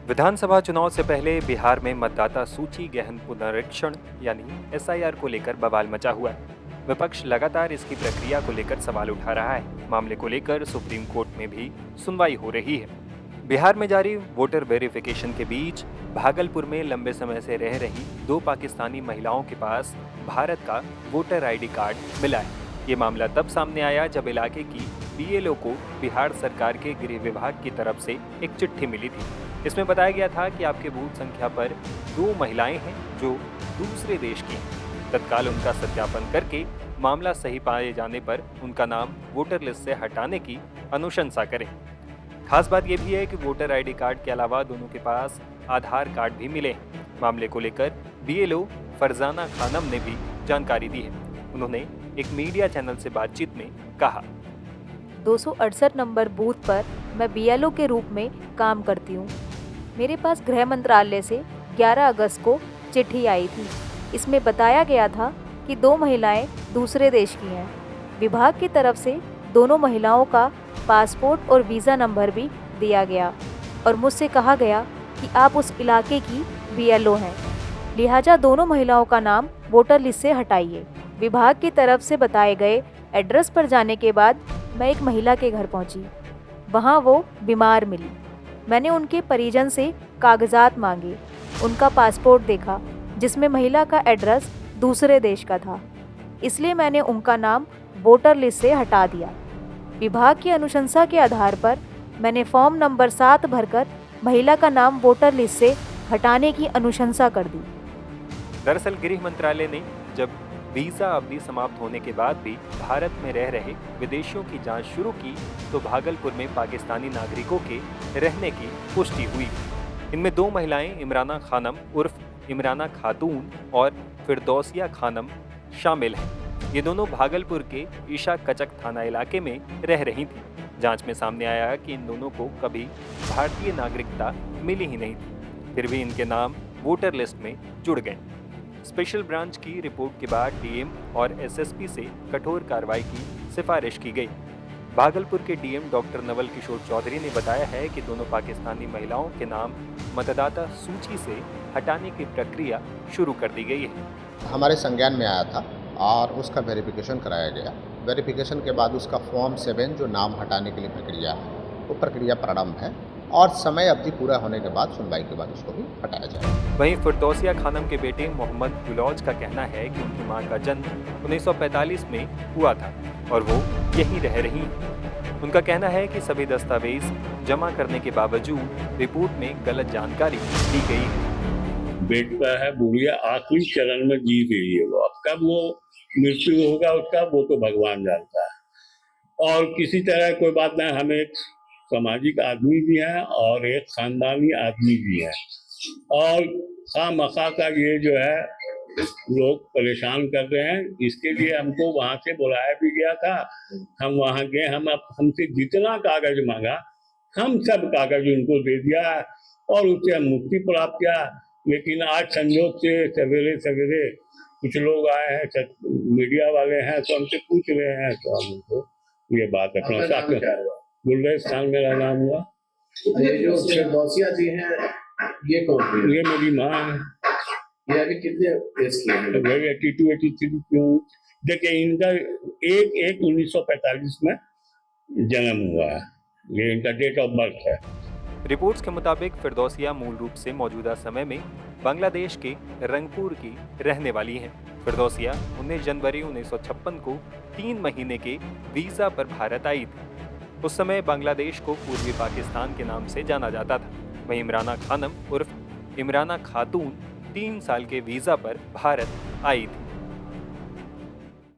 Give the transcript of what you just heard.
विधानसभा चुनाव से पहले बिहार में मतदाता सूची गहन पुनरीक्षण यानी एसआईआर को लेकर बवाल मचा हुआ है। विपक्ष लगातार इसकी प्रक्रिया को लेकर सवाल उठा रहा है। मामले को लेकर सुप्रीम कोर्ट में भी सुनवाई हो रही है। बिहार में जारी वोटर वेरिफिकेशन के बीच भागलपुर में लंबे समय से रह रही 2 पाकिस्तानी महिलाओं के पास भारत का वोटर आईडी कार्ड मिला है। ये मामला तब सामने आया जब इलाके की बीएलओ को बिहार सरकार के गृह विभाग की तरफ से एक चिट्ठी मिली थी। इसमें बताया गया था कि आपके बूथ संख्या पर 2 महिलाएं हैं जो दूसरे देश की हैं। तत्काल उनका सत्यापन करके मामला सही पाए जाने पर उनका नाम वोटर लिस्ट से हटाने की अनुशंसा करें। खास बात यह भी है कि वोटर आईडी कार्ड के अलावा दोनों के पास आधार कार्ड भी मिले हैं। मामले को लेकर बीएलओ फरजाना खानम ने भी जानकारी दी है। उन्होंने एक मीडिया चैनल से बातचीत में कहा, 268 नंबर बूथ पर मैं बीएलओ के रूप में काम करती हूँ। मेरे पास गृह मंत्रालय से 11 अगस्त को चिट्ठी आई थी। इसमें बताया गया था कि 2 महिलाएं दूसरे देश की हैं। विभाग की तरफ से दोनों महिलाओं का पासपोर्ट और वीज़ा नंबर भी दिया गया और मुझसे कहा गया कि आप उस इलाके की बीएलओ हैं, लिहाजा दोनों महिलाओं का नाम वोटर लिस्ट से हटाइए। विभाग की तरफ से बताए गए एड्रेस पर जाने के बाद मैं एक महिला के घर पहुंची। वहां वो बीमार मिली। मैंने उनके परिजन से कागजात मांगे। उनका पासपोर्ट देखा जिसमें महिला का एड्रेस दूसरे देश का था, इसलिए मैंने उनका नाम वोटर लिस्ट से हटा दिया। विभाग की अनुशंसा के आधार पर मैंने फॉर्म नंबर 7 भरकर महिला का नाम वोटर लिस्ट से हटाने की अनुशंसा कर दी। दरअसल गृह मंत्रालय ने जब वीज़ा अवधि समाप्त होने के बाद भी भारत में रह रहे विदेशियों की जांच शुरू की तो भागलपुर में पाकिस्तानी नागरिकों के रहने की पुष्टि हुई। इनमें 2 महिलाएं इमराना खानम उर्फ इमराना खातून और फिरदौसिया खानम शामिल हैं। ये दोनों भागलपुर के ईशा कचक थाना इलाके में रह रही थीं। जांच में सामने आया कि इन दोनों को कभी भारतीय नागरिकता मिली ही नहीं थी, फिर भी इनके नाम वोटर लिस्ट में जुड़ गए। स्पेशल ब्रांच की रिपोर्ट के बाद डीएम और एसएसपी से कठोर कार्रवाई की सिफारिश की गई। भागलपुर के डीएम डॉक्टर नवल किशोर चौधरी ने बताया है कि दोनों पाकिस्तानी महिलाओं के नाम मतदाता सूची से हटाने की प्रक्रिया शुरू कर दी गई है। हमारे संज्ञान में आया था और उसका वेरिफिकेशन कराया गया। वेरिफिकेशन के बाद उसका फॉर्म 7 जो नाम हटाने के लिए प्रक्रिया है, वो प्रक्रिया प्रारंभ है और समय अवधि पूरा होने के बाद सुनवाई के बाद उसको भी हटाया जाएगा। वहीं फिरदौसिया खानम के बेटे मोहम्मद गुलौज का कहना है कि उनकी मां का जन्म 1945 में हुआ था और वो यहीं रह रही हैं। उनका कहना है कि सभी दस्तावेज जमा करने के बावजूद रिपोर्ट में गलत जानकारी दी गई है। बेटा है, बुढ़िया आखिरी चरण में जी रही है। वो अब कब वो मृत्यु होगा उसका वो तो भगवान जानता है। और किसी तरह कोई बात नहीं, हम एक सामाजिक आदमी भी हैं और एक खानदानी आदमी भी है और खामखा का ये जो है लोग परेशान कर रहे हैं। इसके लिए हमको वहां से बुलाया भी गया था। हम वहां गए, हमसे जितना कागज मांगा हम सब कागज उनको दे दिया और उससे हम मुक्ति प्राप्त किया। लेकिन आज संयोग से सवेरे सवेरे कुछ लोग आए हैं, मीडिया वाले हैं, तो हमसे पूछ रहे हैं, तो हम उनको ये बात अपना साथ में गुलरेज खान मेरा नाम हुआ। ये जो फिरदौसिया जी हैं, ये कौन है? ये मेरी माँ है। ये अभी कितने एज की हैं? 82, 83 क्यों? देखिए इनका 1/1/1945 में जन्म हुआ है। ये इनका डेट ऑफ बर्थ है। रिपोर्ट्स के मुताबिक फिरदौसिया मूल रूप से मौजूदा समय में बांग्लादेश के रंगपुर की रहने वाली हैं। फिरदौसिया 19 जनवरी 1956 को 3 महीने के वीज़ा पर भारत आई थी। उस समय बांग्लादेश को पूर्वी पाकिस्तान के नाम से जाना जाता था। वहीं इमराना खानम उर्फ इमराना खातून 3 साल के वीज़ा पर भारत आई थी।